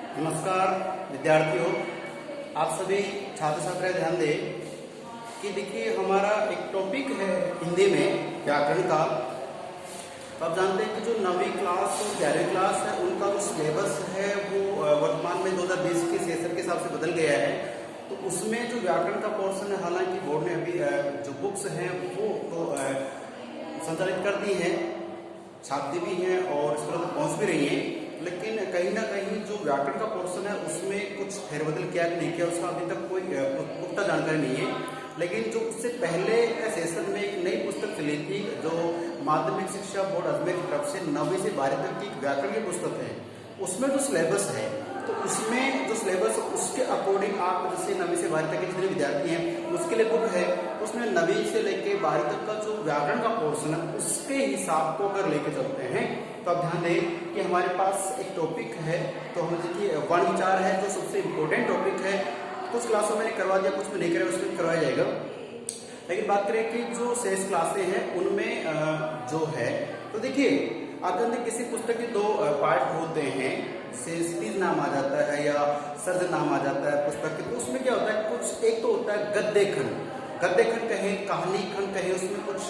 नमस्कार विद्यार्थियों, आप सभी छात्र छात्राएं ध्यान दें कि देखिए हमारा एक टॉपिक है हिंदी में व्याकरण का। तो आप जानते हैं कि जो 9वीं क्लास और 11वीं क्लास है उनका जो सिलेबस है वो वर्तमान में 2020 के सेशन के हिसाब से बदल गया है। तो उसमें जो व्याकरण का पोर्शन है, हालांकि बोर्ड ने अभी जो बुक्स हैं वो तो संचालित कर दी हैं, छापती भी हैं और इस तरह पहुँच भी रही हैं, लेकिन कहीं ना कहीं जो व्याकरण का पोर्शन है उसमें कुछ फेरबदल किया कि नहीं किया उसका अभी तक कोई पुख्ता जानकारी नहीं है। लेकिन जो उससे पहले के सेशन में एक नई पुस्तक चली थी जो माध्यमिक शिक्षा बोर्ड अजमेर की तरफ से 9वीं से 12वीं तक की व्याकरण की पुस्तक है, उसमें जो सिलेबस है तो उसमें जो सिलेबस उसके अकॉर्डिंग आप जैसे 9वीं से 12वीं तक के जितने विद्यार्थी हैं उसके लिए बुक है, उसमें 9वीं से लेकर 12वीं तक का जो व्याकरण का पोर्शन है उसके हिसाब को अगर लेके चलते हैं तो आप ध्यान दें कि हमारे पास एक टॉपिक है। तो हम देखिए वर्ण विचार है जो सबसे इम्पोर्टेंट टॉपिक है। कुछ क्लासों में करवा दिया, कुछ में नहीं कराया, उसमें करवाया जाएगा। लेकिन बात करें कि जो शेष क्लासें हैं उनमें जो है तो देखिए आप जानते किसी पुस्तक के दो पार्ट होते हैं, शेष नाम आ जाता है या सर्ज नाम आ जाता है पुस्तक के। तो उसमें क्या होता है, कुछ एक तो होता है गद्य खंड कहें, कहानी खंड कहें, उसमें कुछ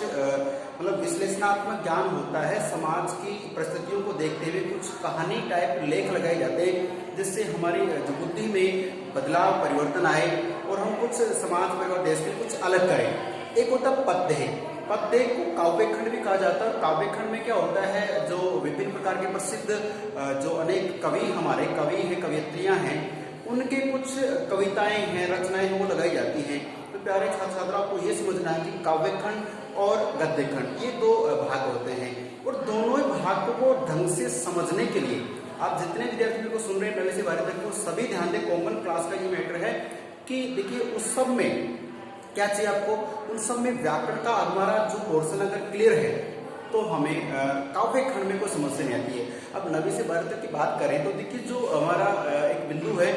मतलब विश्लेषणात्मक ज्ञान होता है, समाज की परिस्थितियों को देखते हुए कुछ कहानी टाइप लेख लगाए जाते हैं जिससे हमारी जो बुद्धि में बदलाव परिवर्तन आए और हम कुछ समाज परिवार देश के कुछ अलग करें। एक होता है पद्य को काव्य खंड भी कहा जाता है। काव्य खंड में क्या होता है, जो विभिन्न प्रकार के प्रसिद्ध जो अनेक कवि हमारे कवि हैं, कवियत्रियां हैं, उनके कुछ कविताएं हैं, रचनाएं हैं, वो लगाई जाती हैं। तो प्यारे छात्र छात्राओं को ये समझना है कि काव्य खंड और गद्य खंड ये दो भाग होते हैं और दोनों ही भाग को ढंग से समझने के लिए आप जितने विद्यार्थियों को सुन रहे हैं 9वीं से 12वीं तक वो सभी ध्यान दें। कॉमन क्लास का ये मैटर है कि देखिए उस सब में क्या चाहिए आपको, उन सब में व्याकरण का हमारा जो पोर्शन अगर क्लियर है तो हमें काव्य खंड में कोई समस्या नहीं आती है। अब 9वीं से 12वीं तक की बात करें तो देखिए जो हमारा एक बिंदु है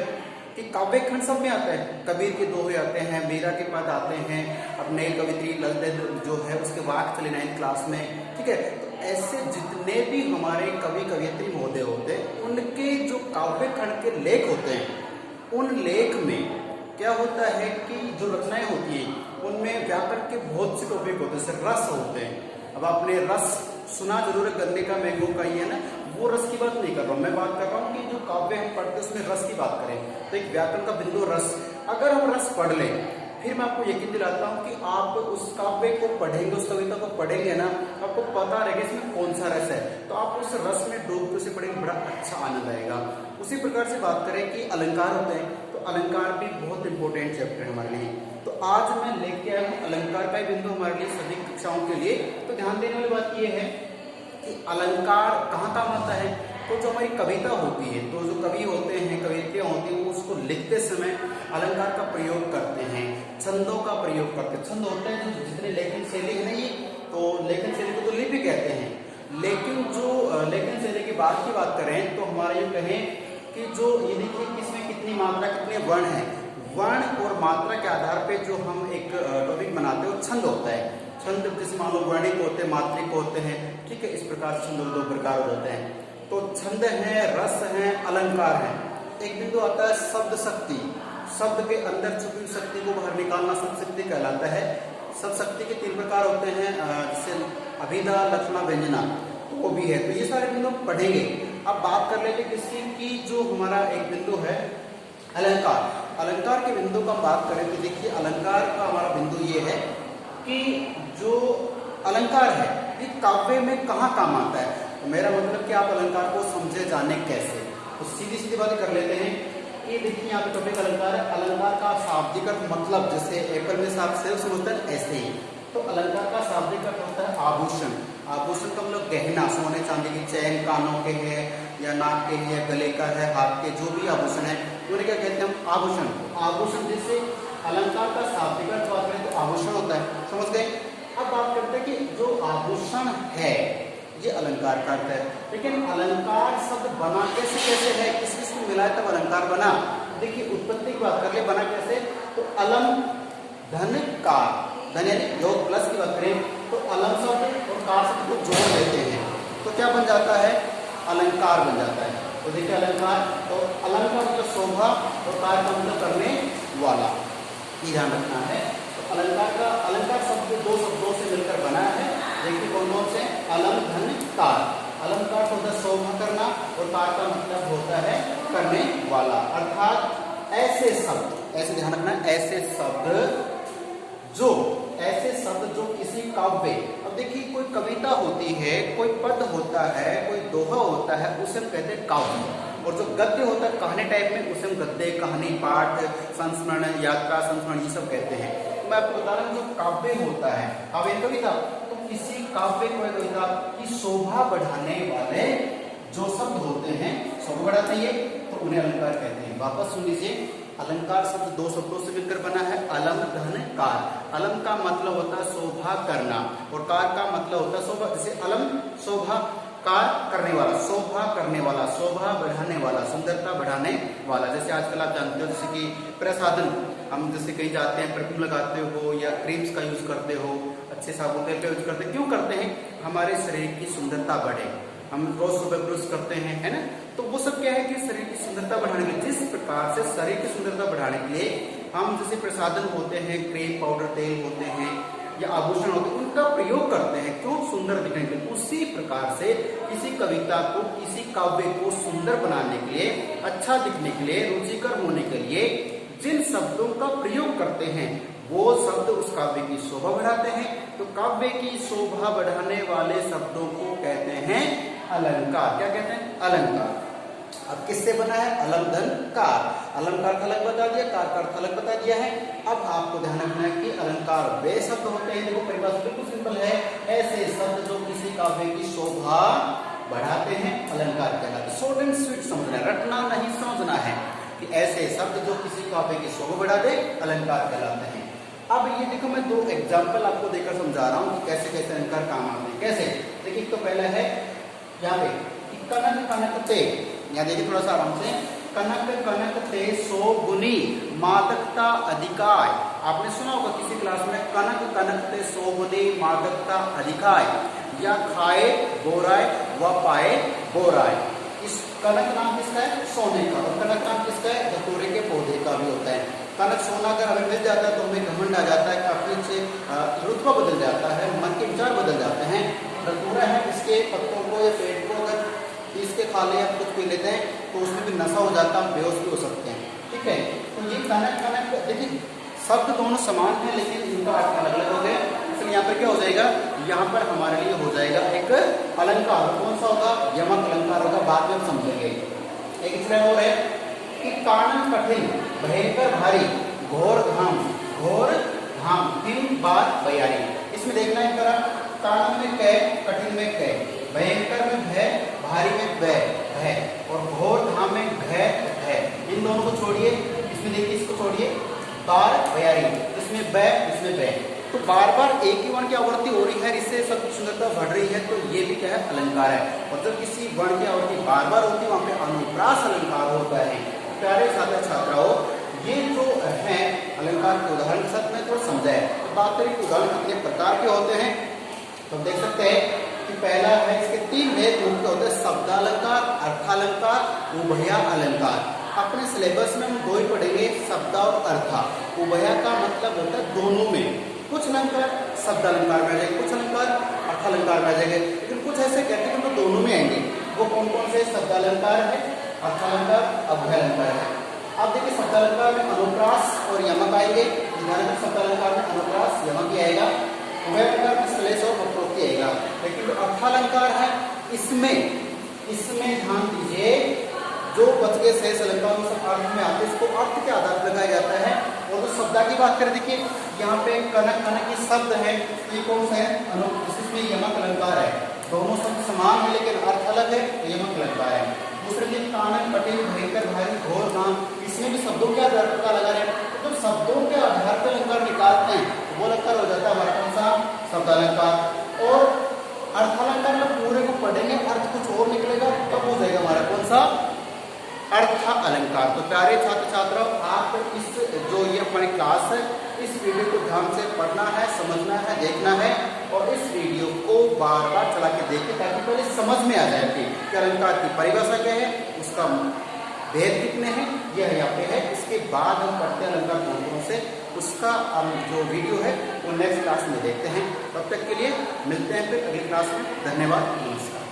कि काव्य खंड सब में आता है, कबीर के दोहे आते हैं, मीरा के पद आते हैं, अब नई कवित्री ललित जो है उसके वाक चले 9th क्लास में, ठीक है। तो ऐसे जितने भी हमारे कवि कवियत्री महोदय होते हैं उनके जो काव्य खंड के लेख होते हैं उन लेख में क्या होता है कि जो रचनाएं होती हैं उनमें व्याकरण के बहुत से टॉपिक होते हैं, रस होते हैं। अब आपने रस सुना जरूर है, गन्ने का मैंगो का ही है ना, वो रस की बात नहीं कर रहा हूँ, मैं बात कर रहा हूँ कि जो काव्य हम पढ़ते हैं उसमें रस की बात करें तो एक व्याकरण का बिंदु रस। अगर हम रस पढ़ लें फिर मैं आपको यकीन दिलाता हूँ कि आप उस काव्य को पढ़ेंगे, उस कविता को पढ़ेंगे ना, आपको पता रहेगा इसमें कौन सा रस है, तो आप उस रस में डूब के उसे पढ़ेंगे, बड़ा अच्छा आनंद आएगा। उसी प्रकार से बात करें कि अलंकार होते हैं तो अलंकार भी बहुत इंपॉर्टेंट चैप्टर है हमारे लिए। तो आज मैं लेके आया हूँ अलंकार का बिंदु हमारे लिए सभी कक्षाओं के लिए। तो ध्यान देने वाली बात यह है कि अलंकार कहाँ काम आता है, तो जो हमारी कविता होती है तो जो कवि होते हैं, कवियत्रियां होती हैं, वो उसको लिखते समय अलंकार का प्रयोग करते हैं, छंदों का प्रयोग करते हैं। छंद होते हैं जो जितने लेखन शैली है ना, ये तो लेखन शैली को तो लिपि कहते हैं। लेकिन जो लेखन शैली की बात करें तो हमारा ये कहें कि जो ये देखिए किसमें कितनी मात्रा कितने वर्ण है, वर्ण और मात्रा के आधार पर जो हम एक टॉपिक बनाते हैं वो छंद होता है। छंद जैसे मान लो वर्णिक होते हैं, मात्रिक होते हैं, ठीक है। इस प्रकार छंद दो प्रकार हो जाते हैं। तो छंद है, रस है, अलंकार है। एक बिंदु आता है शब्द शक्ति, शब्द के अंदर छुपी शक्ति को बाहर निकालना शब्द शक्ति कहलाता है। शब्द शक्ति के 3 प्रकार होते हैं, जैसे अभिधा, लक्षणा, व्यंजना, तो वो भी है। तो ये सारे बिंदु पढ़ेंगे। अब बात कर लेते किसी की जो हमारा एक बिंदु है अलंकार। अलंकार के बिंदु का बात करें तो देखिए अलंकार का हमारा बिंदु ये है कि जो अलंकार है ये काव्य में कहाँ काम आता है। तो मेरा मतलब कि आप अलंकार को समझे जाने कैसे, तो सीधी बातें कर लेते हैं। ये देखिए यहाँ पे टॉपिक अलंकार है। अलंकार का शाब्दिक अर्थ मतलब जैसे एप्पल में साफ से समझते हैं ऐसे ही। तो अलंकार का शाब्दिक अर्थ होता है आभूषण। आभूषण का मतलब गहना, सोने चांदी की चैन, कानों के है या नाक के है, गले का है, हाथ के जो भी आभूषण है उन्हें क्या कहते हैं हम, आभूषण। आभूषण जैसे अलंकार का शाब्दिक अर्थ बात करें तो आभूषण होता है, समझ गए। अब बात करते हैं कि जो आभूषण है ये अलंकार का अर्थ है। लेकिन अलंकार शब्द बना कैसे है, किस किस को मिलाया तब अलंकार बना। देखिए उत्पत्ति की बात कर ले, बना कैसे, तो अलम धन कार, धन यानी योग प्लस की बात करें तो अलम शब्द और कार शब्द को जोड़ लेते हैं तो क्या बन जाता है, अलंकार बन जाता है। तो देखिए अलंकार, तो अलंकार मतलब शोभा और कार का मतलब करने वाला, ये ध्यान रखना है। तो अलंकार शब्द दो शब्दों से मिलकर बना है। देखिए कौन कौन से, अलम धन कार। अलंकार होता है शोभा करना और कार का मतलब होता है करने वाला, अर्थात ऐसे शब्द, ऐसे ध्यान रखना, ऐसे शब्द जो किसी काव्य, अब देखिए कोई कविता होती है, कोई पद होता है, कोई दोहा होता है, उसे हम कहते हैं काव्य। और जो गद्य होता है कहानी टाइप में, उसे हम गद्य, कहानी, पाठ, संस्मरण, यात्रा, संस्मरण, ये सब कहते हैं। तो मैं आपको बता रहा हूँ जो काव्य होता है, काव्य कविता, तो किसी काव्य कविता की शोभा बढ़ाने वाले जो शब्द होते हैं, शोभा बढ़ाते हैं, तो उन्हें अलंकार कहते हैं। वापस सुन लीजिए, अलंकार शब्द दो शब्दों से मिलकर बना है, अलम धन कार। अलम का मतलब होता है शोभा करना और कार का मतलब होता है शोभा। जैसे अलम शोभा, कार करने वाला, शोभा करने वाला, शोभा बढ़ाने वाला, सुंदरता बढ़ाने वाला। जैसे आजकल आप जानते हो, जैसे कि प्रसाधन, हम जैसे कहीं जाते हैं, परफ्यूम लगाते हो या क्रीम्स का यूज करते हो, अच्छे साबुन तेल का यूज करते हैं, क्यों करते हैं? हमारे शरीर की सुंदरता बढ़े, हम रोज सुबह ब्रश करते हैं, है ना। तो वो सब क्या है कि शरीर की सुंदरता बढ़ाने के लिए, जिस प्रकार से शरीर की सुंदरता बढ़ाने के लिए हम जैसे प्रसाधन होते हैं, क्रीम, पाउडर, तेल होते हैं या आभूषण होते हैं, उनका प्रयोग करते हैं, क्यों? सुंदर दिखने के लिए। उसी प्रकार से किसी कविता को, किसी काव्य को सुंदर बनाने के लिए, अच्छा दिखने के लिए, रुचिकर होने के लिए जिन शब्दों का प्रयोग करते हैं, वो शब्द उस काव्य की शोभा बढ़ाते हैं। तो काव्य की शोभा बढ़ाने वाले शब्दों को कहते हैं अलंकार। क्या कहते हैं? अलंकार। अब किससे बना है? अलम धन कार। अलंकार का अलग बता दिया, कार का अर्थ अलग बता दिया है। अब आपको ध्यान रखना है कि अलंकार वे शब्द होते हैं, देखो परिभाषा बिल्कुल सिंपल है, ऐसे शब्द जो किसी काव्य की शोभा बढ़ाते हैं, अलंकार कहलाते हैं। शॉर्ट एंड स्वीट समझना है, रटना नहीं, समझना है कि ऐसे शब्द जो किसी काव्य की शोभा बढ़ा दे, अलंकार कहलाते हैं। अब ये देखो, मैं दो एग्जाम्पल आपको देकर समझा रहा हूँ कि कैसे कैसे अलंकार काम आते हैं। कैसे? देखिए, तो पहला है यहाँ पे कनक कनक ते, यहाँ देखिए थोड़ा सा आराम से, कनक कनक ते सो गुनी मादकता अधिकाय। आपने सुना होगा किसी क्लास में, कनक कनक ते सो गुनी मादकता अधिकाय, या खाए बोराय व पाए बोराय। इस कनक नाम किसका है? सोने का। और कनक नाम किसका है? धतूरे के पौधे का भी होता है। कनक सोना अगर हमें मिल जाता है तो हमें घमंड आ जाता है, काफी अच्छे रुतबा बदल जाता है, मन के विचार बदल जाते हैं। धतूरा है, इसके पत्तों को या पेड़ को अगर पीस के खा ले या कुछ पी लेते हैं तो उसमें भी नशा हो जाता है, हम बेहोश भी हो सकते हैं। ठीक है, तो ये कनक कनक, देखिए शब्द दोनों समान है लेकिन इनका अर्थ अलग अलग हो गया, इसलिए यहाँ पर क्या हो जाएगा, यहाँ पर हमारे लिए हो जाएगा एक अलंकार। कौन सा होगा? यमक अलंकार होगा, बाद में हम समझेंगे। एक इसमें और है कि कानन कठिन भयंकर भारी घोर धाम 3 बार बयारी। इसमें देखना है करा, कानन में कै, कठिन में कै, भयंकर में भय, भारी में भय और घोर धाम में घय भय। इन दोनों को छोड़िए, इसमें देखिए, इसको छोड़िए, बार बयारी, इसमें बै, इसमें भय। तो बार बार एक ही वर्ण की आवृत्ति हो रही है, इससे सब सुंदरता बढ़ रही है, तो ये भी क्या है? अलंकार है। और जब किसी वर्ण की आवृत्ति बार बार होती है, वहां पे अनुप्रास अलंकार होता है। प्यारे छात्र छात्राओं, ये जो है अलंकार के उदाहरण के साथ में थोड़ा समझा है। तो बात करें कि उदाहरण कितने प्रकार के होते हैं, तो देख सकते हैं कि पहला है, इसके 3 भेद मुख्य होते हैं, शब्दालंकार, अर्थालंकार, उभया अलंकार। अपने सिलेबस में हम 2 ही पढ़ेंगे, शब्द और अर्था। उभया का मतलब होता है दोनों में, कुछ अलंकार शब्दालंकार में आ जाएंगे, कुछ अलंकार अर्थालंकार में आ जाएंगे, लेकिन कुछ ऐसे कहते हैं कि दोनों में आएंगे। वो कौन कौन से? शब्दालंकार है, अर्थालंकार, अभयालंकार है। अब देखिए, शब्दालंकार में अनुप्रास और यमक आएंगे। शब्दालंकार में अनुप्रास यमक ही आएगा, उभयालंकार में श्लेष और वक्रोक्ति आएगा। लेकिन जो अर्थालंकार है, इसमें ध्यान दीजिए, जो बच गए शेष अलंकार सब अर्थ में आते हैं, इसको अर्थ के आधार पर लगाया जाता है। और जो शब्द की बात करें, देखिए यहाँ पे कनक कनक ये शब्द है, तो ये कौन सा है? इसमें यमक अलंकार है। दोनों शब्द समान है लेकिन अर्थ अलग है, तो यमक अलंकार है। दूसरे दिन कानन कठिन भयंकर भारी घोर धाम, इसमें भी शब्दों के आधार पर लगा रहे हैं। तो जब शब्दों के आधार पर अलंकार निकालते हैं तो वो अलंकार हो जाता है हमारा कौन सा? शब्दालंकार। और अर्थालंकार में पूरे को पढ़ेंगे, अर्थ कुछ और निकलेगा, तब हो जाएगा हमारा कौन सा? अर्थ अलंकार। तो प्यारे छात्र छात्राओं, आप इस जो ये हमारी क्लास है, इस वीडियो को ध्यान से पढ़ना है, समझना है, देखना है और इस वीडियो को बार बार चला के देखें ताकि पहले समझ में आ जाए कि अलंकार की परिभाषा क्या है, उसका भेद कितने हैं, यह यहाँ पे है। इसके बाद हम पढ़ते हैं अलंकार कौन कौन से, उसका हम जो वीडियो है वो नेक्स्ट क्लास में देखते हैं। तब तक के लिए मिलते हैं फिर अगली क्लास में। धन्यवाद, नमस्कार।